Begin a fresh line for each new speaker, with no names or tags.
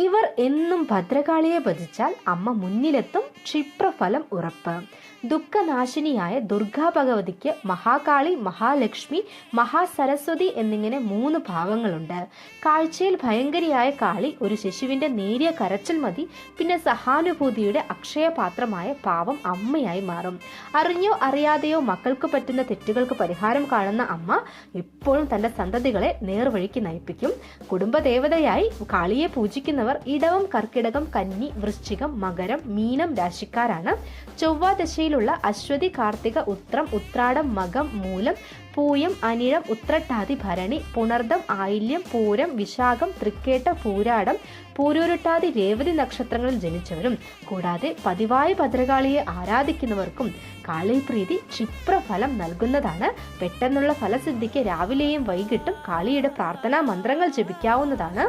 ഇവർ എന്നും ഭദ്രകാളിയെ ഭജിച്ചാൽ അമ്മ മുന്നിലെത്തും, ക്ഷിപ്രഫലം ഉറപ്പ്. ദുഃഖനാശിനിയായ ദുർഗാ ഭഗവതിക്ക് മഹാകാളി, മഹാലക്ഷ്മി, മഹാസരസ്വതി എന്നിങ്ങനെ 3 ഭാവങ്ങളുണ്ട്. കാഴ്ചയിൽ ഭയങ്കരിയായ കാളി ഒരു ശിശുവിന്റെ നേരിയ കരച്ചിൽ മതി, പിന്നെ സഹാനുഭൂതിയുടെ അക്ഷയപാത്രമായ പാവം അമ്മയായി മാറും. അറിഞ്ഞോ അറിയാതെയോ മക്കൾക്ക് പറ്റുന്ന തെറ്റുകൾക്ക് പരിഹാരം കാണുന്ന അമ്മ എപ്പോഴും തന്റെ സന്തതികളെ നേർവഴിക്ക് നയിപ്പിക്കും. കുടുംബദേവതയായി കാളിയെ പൂജിക്കുന്നവർ ഇടവം, കർക്കിടകം, കന്നി, വൃശ്ചികം, മകരം, മീനം രാശിക്കാരാണ്. ചൊവ്വാദശയിലുള്ള അശ്വതി, കാർത്തിക, ഉത്രം, ഉത്രാടം, മകം, മൂലം, പൂയം, അനിഴം, ഉത്രട്ടാതി, ഭരണി, പുണർദം, ആയില്യം, പൂരം, വിശാഖം, തൃക്കേട്ട, പൂരാടം, പൂരൂരുട്ടാതി, രേവതി നക്ഷത്രങ്ങളിൽ ജനിച്ചവരും കൂടാതെ പതിവായി ഭദ്രകാളിയെ ആരാധിക്കുന്നവർക്കും കാളീപ്രീതി ക്ഷിപ്രഫലം നൽകുന്നതാണ്. പെട്ടെന്നുള്ള ഫലസിദ്ധിക്ക് രാവിലെയും വൈകിട്ടും കാളിയുടെ പ്രാർത്ഥനാ മന്ത്രങ്ങൾ ജപിക്കാവുന്നതാണ്.